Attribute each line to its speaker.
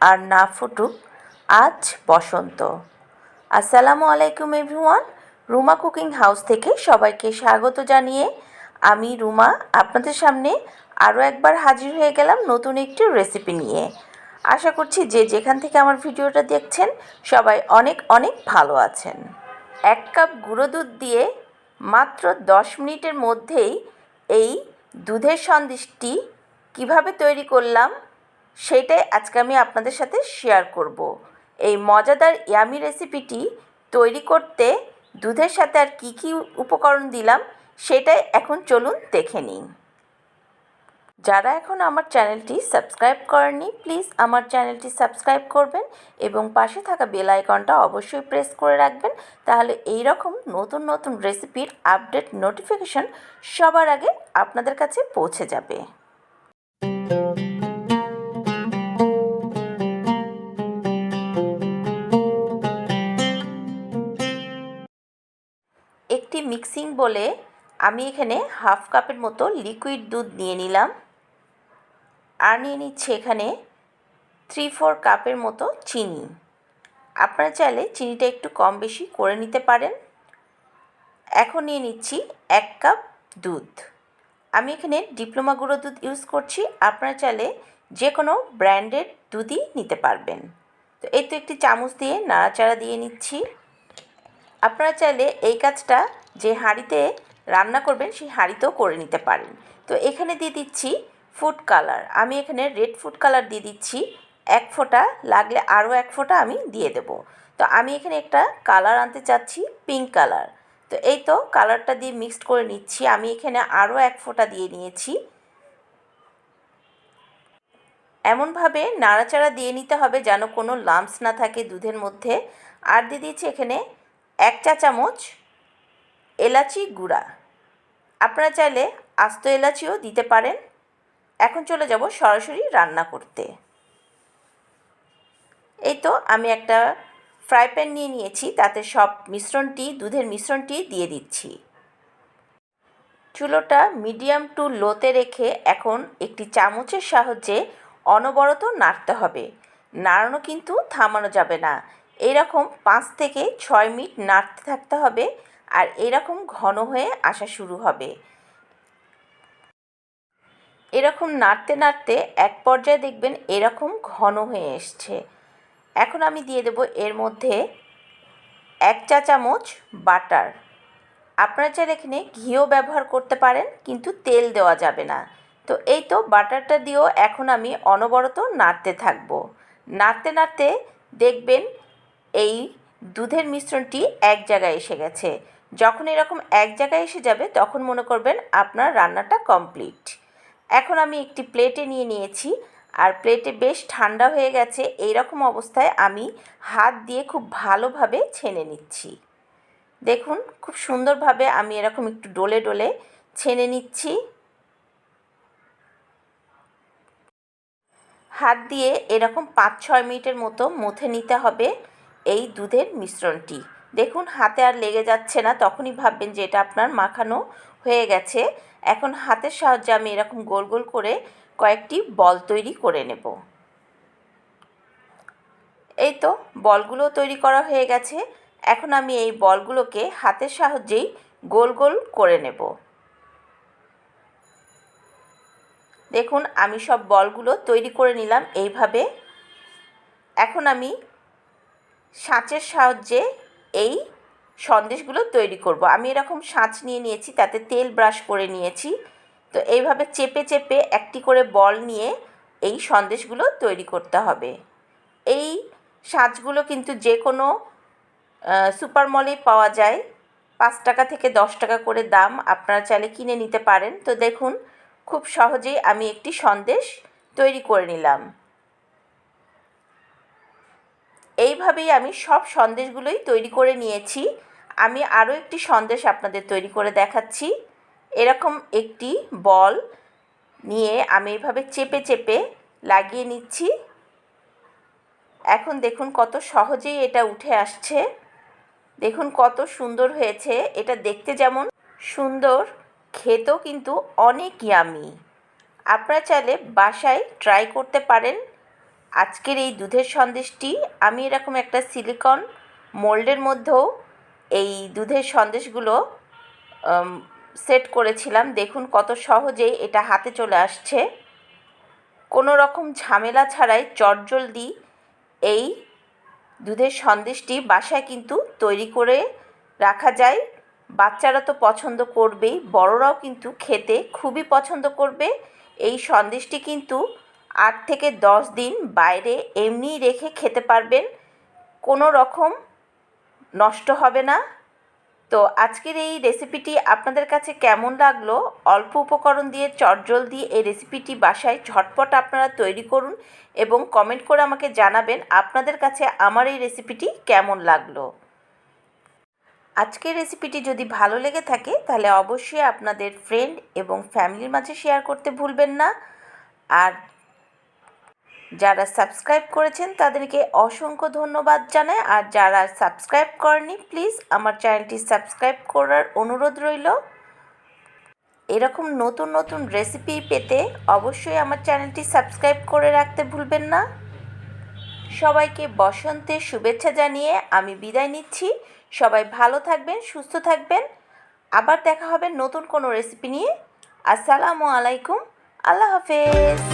Speaker 1: আর না ফুটুক আজ বসন্ত। আসসালামু আলাইকুম এভরিওয়ান, রুমা কুকিং হাউস থেকে সবাইকে স্বাগত জানিয়ে আমি রুমা আপনাদের সামনে আরও একবার হাজির হয়ে গেলাম নতুন একটি রেসিপি নিয়ে। আশা করছি যে যেখান থেকে আমার ভিডিওটা দেখছেন সবাই অনেক অনেক ভালো আছেন। 1 কাপ গুঁড়ো দুধ দিয়ে মাত্র 10 মিনিটের মধ্যেই এই দুধের সন্দেশটি কিভাবে তৈরি করলাম সেটাই আজকে আমি আপনাদের সাথে শেয়ার করব। এই মজাদার ইয়ামি রেসিপিটি তৈরি করতে দুধের সাথে আর কি কি উপকরণ দিলাম সেটাই এখন চলুন দেখে নিই। যারা এখন আমার চ্যানেলটি সাবস্ক্রাইব করেননি প্লিজ আমার চ্যানেলটি সাবস্ক্রাইব করবেন এবং পাশে থাকা বেল আইকনটা অবশ্যই প্রেস করে রাখবেন, তাহলে এই রকম নতুন নতুন রেসিপির আপডেট নোটিফিকেশন সবার আগে আপনাদের কাছে পৌঁছে যাবে। একটি মিক্সিং বলে আমি এখানে হাফ কাপের মতো লিকুইড দুধ নিয়ে নিলাম আর নিয়ে নিচ্ছি এখানে 3-4 কাপের মতো চিনি। আপনারা চাইলে চিনিটা একটু কম বেশি করে নিতে পারেন। এখন নিয়ে নিচ্ছি 1 কাপ দুধ। আমি এখানে ডিপ্লোমা গুঁড়ো দুধ ইউজ করছি, আপনারা চাইলে যে কোনো ব্র্যান্ডের দুধই নিতে পারবেন। তো এই তো একটি চামচ দিয়ে নাড়াচাড়া দিয়ে নিচ্ছি। আপনারা চাইলে এই কাজটা যে হাঁড়িতে রান্না করবেন সেই হাঁড়িতেও করে নিতে পারেন। তো এখানে দিয়ে দিচ্ছি ফুড কালার। আমি এখানে রেড ফুড কালার দিয়ে দিচ্ছি 1 ফোঁটা, লাগলে আরও 1 ফোঁটা আমি দিয়ে দেব। তো আমি এখানে একটা কালার আনতে চাচ্ছি পিঙ্ক কালার। তো এই তো কালারটা দিয়ে মিক্সড করে নিচ্ছি। আমি এখানে আরও 1 ফোঁটা দিয়ে নিয়েছি। এমনভাবে নাড়াচাড়া দিয়ে নিতে হবে যেন কোনো লাম্পস না থাকে দুধের মধ্যে। আর দিয়ে দিচ্ছি এখানে 1 চা চামচ এলাচি গুঁড়া। আপনারা চাইলে আস্ত এলাচিও দিতে পারেন। এখন চলে যাব সরাসরি রান্না করতে। এই তো আমি একটা ফ্রাই প্যান নিয়ে নিয়েছি, তাতে সব মিশ্রণটি দুধের মিশ্রণটি দিয়ে দিচ্ছি। চুলোটা মিডিয়াম টু লোতে রেখে এখন একটি চামচের সাহায্যে অনবরত নাড়তে হবে। নাড়ানো কিন্তু থামানো যাবে না। এইরকম 5 থেকে 6 মিনিট নাড়তে থাকতে হবে আর এরকম ঘন হয়ে আসা শুরু হবে। এরকম নাড়তে নাড়তে এক পর্যায়ে দেখবেন এরকম ঘন হয়ে এসছে। এখন আমি দিয়ে দেব এর মধ্যে 1 চা চামচ বাটার। আপনারা চাইলে এখানে ঘিও ব্যবহার করতে পারেন, কিন্তু তেল দেওয়া যাবে না। তো এই তো বাটারটা দিয়েও এখন আমি অনবরত নাড়তে থাকবো। নাড়তে নাড়তে দেখবেন এই দুধের মিশ্রণটি এক জায়গায় এসে গেছে। যখন এরকম এক জায়গায় এসে যাবে তখন মনে করবেন আপনার রান্নাটা কমপ্লিট। এখন আমি একটি প্লেটে নিয়ে নিয়েছি আর প্লেটে বেশ ঠান্ডা হয়ে গেছে। এই রকম অবস্থায় আমি হাত দিয়ে খুব ভালোভাবে ছেনে নিচ্ছি। দেখুন খুব সুন্দরভাবে আমি এরকম একটু ডলে ডলে ছেনে নিচ্ছি। হাত দিয়ে এরকম 5-6 মিনিটের মতো মথে নিতে হবে এই দুধের মিশ্রণটি। দেখুন হাতে আর লেগে যাচ্ছে না, তখনই ভাববেন যে এটা আপনার মাখানো হয়ে গেছে। এখন হাতের সাহায্যে আমি এরকম গোল গোল করে কয়েকটি বল তৈরি করে নেব। এই তো বলগুলো তৈরি করা হয়ে গেছে। এখন আমি এই বলগুলোকে হাতের সাহায্যেই গোল গোল করে নেব। দেখুন আমি সব বলগুলো তৈরি করে নিলাম এইভাবে। এখন আমি ছাঁচের সাহায্যে এই সন্দেশগুলো তৈরি করব। আমি এরকম ছাঁচ নিয়ে নিয়েছি, তাতে তেল ব্রাশ করে নিয়েছি। তো এইভাবে চেপে চেপে একটি করে বল নিয়ে এই সন্দেশগুলো তৈরি করতে হবে। এই ছাঁচগুলো কিন্তু যে কোনো সুপার মলেই পাওয়া যায়। 5 টাকা থেকে 10 টাকা করে দাম, আপনারা চাইলে কিনে নিতে পারেন। তো দেখুন খুব সহজেই আমি একটি সন্দেশ তৈরি করে নিলাম। এইভাবেই আমি সব সন্দেশগুলোই তৈরি করে নিয়েছি। আমি আরও একটি সন্দেশ আপনাদের তৈরি করে দেখাচ্ছি। এরকম একটি বল নিয়ে আমি এইভাবে চেপে চেপে লাগিয়ে নিচ্ছি। এখন দেখুন কত সহজেই এটা উঠে আসছে। দেখুন কত সুন্দর হয়েছে। এটা দেখতে যেমন সুন্দর, খেতেও কিন্তু অনেক ইয়ামি। আপনারা চাইলে বাসায় ট্রাই করতে পারেন। আজকের এই দুধের সন্দেশটি আমি এরকম একটা সিলিকন মোল্ডের মধ্যেও এই দুধের সন্দেশগুলো সেট করেছিলাম। দেখুন কত সহজেই এটা হাতে চলে আসছে। কোনো রকম ঝামেলা ছাড়াই চটজলদি এই দুধের সন্দেশটি বাসায় কিন্তু তৈরি করে রাখা যায়। বাচ্চারা তো পছন্দ করবেই, বড়রাও কিন্তু খেতে খুবই পছন্দ করবে। এই সন্দেশটি কিন্তু 8 থেকে 10 দিন বাইরে এমনিই রেখে খেতে পারবেন, কোনো রকম নষ্ট হবে না। তো আজকের এই রেসিপিটি আপনাদের কাছে কেমন লাগলো? অল্প উপকরণ দিয়ে চটজলদি এই রেসিপিটি বাসায় ঝটপট আপনারা তৈরি করুন এবং কমেন্ট করে আমাকে জানাবেন আপনাদের কাছে আমার এই রেসিপিটি কেমন লাগলো। আজকের রেসিপিটি যদি ভালো লেগে থাকে তাহলে অবশ্যই আপনাদের ফ্রেন্ড এবং ফ্যামিলির মাঝে শেয়ার করতে ভুলবেন না। আর যারা সাবস্ক্রাইব করেছেন তাদেরকে অসংখ্য ধন্যবাদ জানাই। আর যারা সাবস্ক্রাইব করেনি প্লিজ আমার চ্যানেলটি সাবস্ক্রাইব করার অনুরোধ রইল। এরকম নতুন নতুন রেসিপি পেতে অবশ্যই আমার চ্যানেলটি সাবস্ক্রাইব করে রাখতে ভুলবেন না। সবাইকে বসন্তের শুভেচ্ছা জানিয়ে আমি বিদায় নিচ্ছি। সবাই ভালো থাকবেন, সুস্থ থাকবেন। আবার দেখা হবে নতুন কোনো রেসিপি নিয়ে। আসসালামু আলাইকুম, আল্লাহ হাফেজ।